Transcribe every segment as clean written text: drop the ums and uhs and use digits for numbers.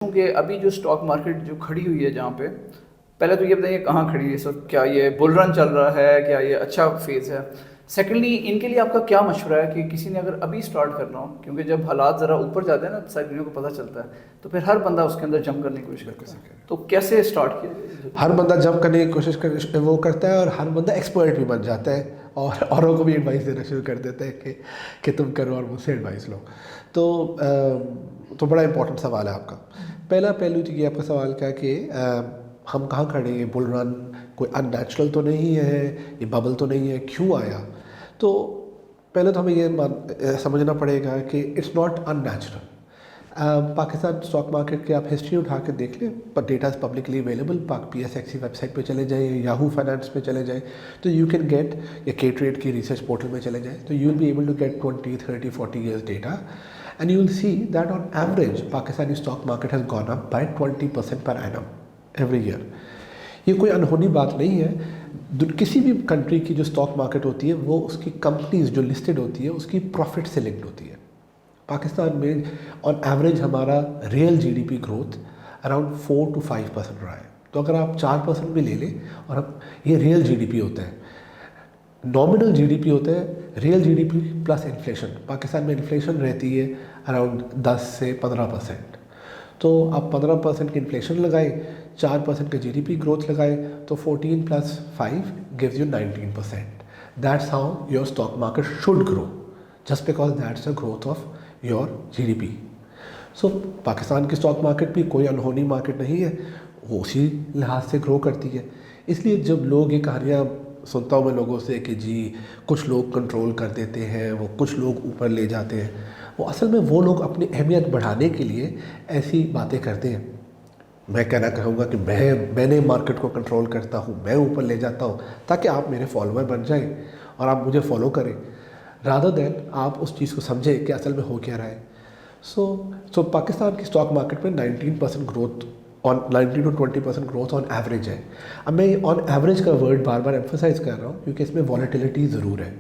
क्योंकि अभी जो स्टॉक मार्केट जो खड़ी हुई है जहाँ पे, पहले तो ये बताइए कहाँ खड़ी है सर, क्या ये बुल रन चल रहा है, क्या ये अच्छा फेज़ है? सेकेंडली, इनके लिए आपका क्या मशवरा है कि किसी ने अगर अभी स्टार्ट करना हो, क्योंकि जब हालात ज़रा ऊपर जाते हैं ना सारी दुनिया को पता चलता है, तो फिर हर बंदा उसके अंदर जंप करने की कोशिश करता है, तो कैसे स्टार्ट किया जाए? हर बंदा जंप करने की कोशिश कर वो करता है और हर बंदा एक्सपर्ट भी बन जाता है और औरों को भी एडवाइस देना शुरू कर देता है कि तुम करो और मुझसे एडवाइस लो। तो बड़ा इंपॉर्टेंट सवाल है आपका। पहला पहलू तो ये आपका सवाल का कि हम कहाँ खड़े हैं, बुल रन कोई अननेचुरल तो नहीं है, ये बबल तो नहीं है, क्यों आया? तो पहले तो हमें ये समझना पड़ेगा कि it's not unnatural. Pakistan stock market की आप हिस्ट्री उठा के देख लें, पर डेटा इज़ पब्लिकली अवेलेबल। पाक PSX वेबसाइट पे चले जाए, याहू फाइनेंस पे चले जाए, तो यू कैन गेट, या के ट्रेड की रिसर्च पोर्टल में चले जाए, तो you will be able to get 20, 30, 40 years data, and you will see that on average Pakistani stock market has gone up by 20% per annum every year. ये कोई अनहोनी बात नहीं है। किसी भी कंट्री की जो स्टॉक मार्केट होती है वो उसकी कंपनीज जो लिस्टेड होती है उसकी प्रॉफिट से लिंक्ड होती है। पाकिस्तान में ऑन एवरेज हमारा real GDP growth around 4 to 5% रहा है। तो अगर आप 4% भी ले लें, और अब ये रियल GDP होता है, नॉमिनल GDP होता है, real GDP plus inflation. Pakistan में इन्फ्लेशन रहती है अराउंड 10 से 15%। तो आप 15% की इन्फ्लेशन लगाए, 4% का GDP ग्रोथ लगाए, तो 14 + 5 gives you 19%। That's how your stock market should grow, just because that's the growth of your GDP। सो पाकिस्तान की स्टॉक मार्केट भी कोई अनहोनी मार्केट नहीं है, वो उसी लिहाज से ग्रो करती है। इसलिए जब लोग ये कहानियाँ सुनता हूँ मैं लोगों से कि जी कुछ लोग कंट्रोल कर देते हैं, वो कुछ लोग ऊपर ले जाते हैं, वो असल में वो लोग अपनी अहमियत बढ़ाने के लिए ऐसी बातें करते हैं। मैं कहना कहूँगा कि मैंने मार्केट को कंट्रोल करता हूँ, मैं ऊपर ले जाता हूँ, ताकि आप मेरे फॉलोअर बन जाएं और आप मुझे फॉलो करें, रादर देन आप उस चीज़ को समझें कि असल में हो क्या रहा है। सो पाकिस्तान की स्टॉक मार्केट में 19% growth, on 19 to 20% growth on average है। अब मैं ऑन एवरेज का वर्ड बार बार एम्फोसाइज कर रहा हूँ क्योंकि इसमें वॉलेटिलिटी ज़रूर है।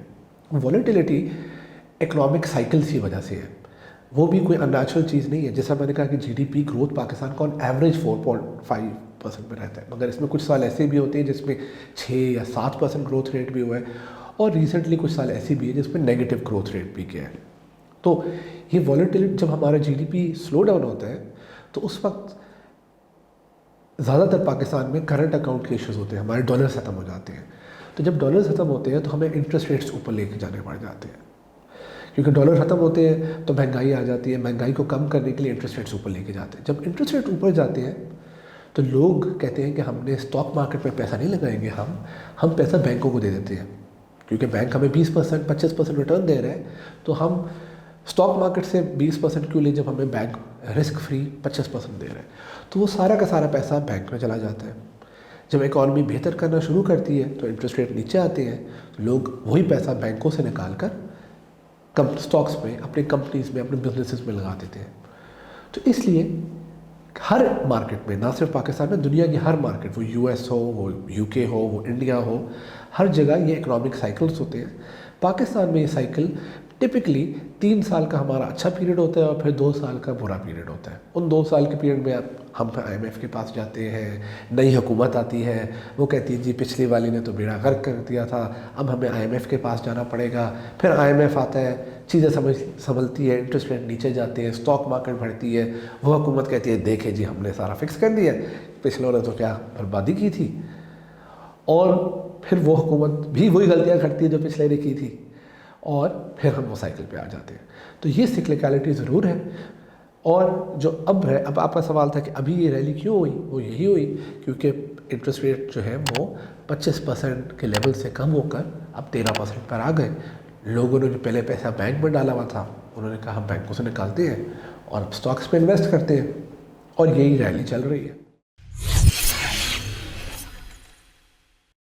वॉलेटिलिटी इकोनॉमिक साइकिल्स की वजह से है, वो भी कोई अननेचुरल चीज़ नहीं है। जैसा मैंने कहा कि GDP ग्रोथ पाकिस्तान का ऑन एवरेज 4.5% में रहता है, मगर इसमें कुछ साल ऐसे भी होते हैं जिसमें 6 या 7% ग्रोथ रेट भी हुआ है, और रिसेंटली कुछ साल ऐसी भी है जिसमें नेगेटिव ग्रोथ रेट भी किया है। तो ये वॉलेटिलिटी, जब हमारा GDP स्लो डाउन होता है तो उस वक्त ज़्यादातर पाकिस्तान में करंट अकाउंट के इश्यूज़ होते हैं, हमारे डॉलर्स ख़त्म हो जाते हैं। तो जब डॉलर्स ख़त्म होते हैं तो हमें इंटरेस्ट रेट्स ऊपर लेके जाने पड़ जाते हैं, क्योंकि डॉलर ख़त्म होते हैं तो महंगाई आ जाती है। महंगाई को कम करने के लिए इंटरेस्ट रेट्स ऊपर लेके जाते हैं। जब इंटरेस्ट रेट ऊपर जाते हैं तो लोग कहते हैं कि हमने स्टॉक मार्केट में पैसा नहीं लगाएंगे, हम पैसा बैंकों को दे देते हैं, क्योंकि बैंक हमें 20%, 25% रिटर्न दे रहे हैं, तो हम स्टॉक मार्केट से 20% क्यों लें जब हमें बैंक रिस्क फ्री 25% दे रहे हैं। तो वो सारा का सारा पैसा बैंक में चला जाता है। जब इकॉनमी बेहतर करना शुरू करती है तो इंटरेस्ट रेट नीचे आते हैं, तो लोग वही पैसा बैंकों से निकाल कर स्टॉक्स में, अपनी कंपनीज में, अपने बिजनेसेस में लगा देते हैं। तो इसलिए हर मार्केट में, ना सिर्फ पाकिस्तान में, दुनिया की हर मार्केट, वो US हो, वो UK हो, वो इंडिया हो, हर जगह ये इकोनॉमिक साइकिल्स होते हैं। पाकिस्तान में ये साइकिल टिपिकली 3 साल का हमारा अच्छा पीरियड होता है और फिर 2 साल का बुरा पीरियड होता है। उन 2 साल के पीरियड में हम फिर IMF के पास जाते हैं, नई हुकूमत आती है, वो कहती है जी पिछली वाली ने तो बेड़ा गर्क कर दिया था, अब हमें IMF के पास जाना पड़ेगा। फिर IMF आता है, चीज़ें संभलती है, इंटरेस्ट रेट नीचे जाते हैं, स्टॉक मार्केट बढ़ती है, वो हुकूमत कहती है देखे जी हमने सारा फिक्स कर दिया, पिछलों ने तो क्या बर्बादी की थी, और फिर वो हुकूमत भी वही गलतियाँ करती है जो पिछले ने की थी, और फिर हम वो साइकिल पे आ जाते हैं। तो ये सिक्लिकलिटी ज़रूर है। और जो अब आपका सवाल था कि अभी ये रैली क्यों हुई, वो यही हुई क्योंकि इंटरेस्ट रेट जो है वो 25% के लेवल से कम होकर अब 13% पर आ गए। लोगों ने जो पहले पैसा बैंक में डाला हुआ था उन्होंने कहा हम बैंकों से निकालते हैं और स्टॉक्स पे इन्वेस्ट करते हैं, और यही रैली चल रही है।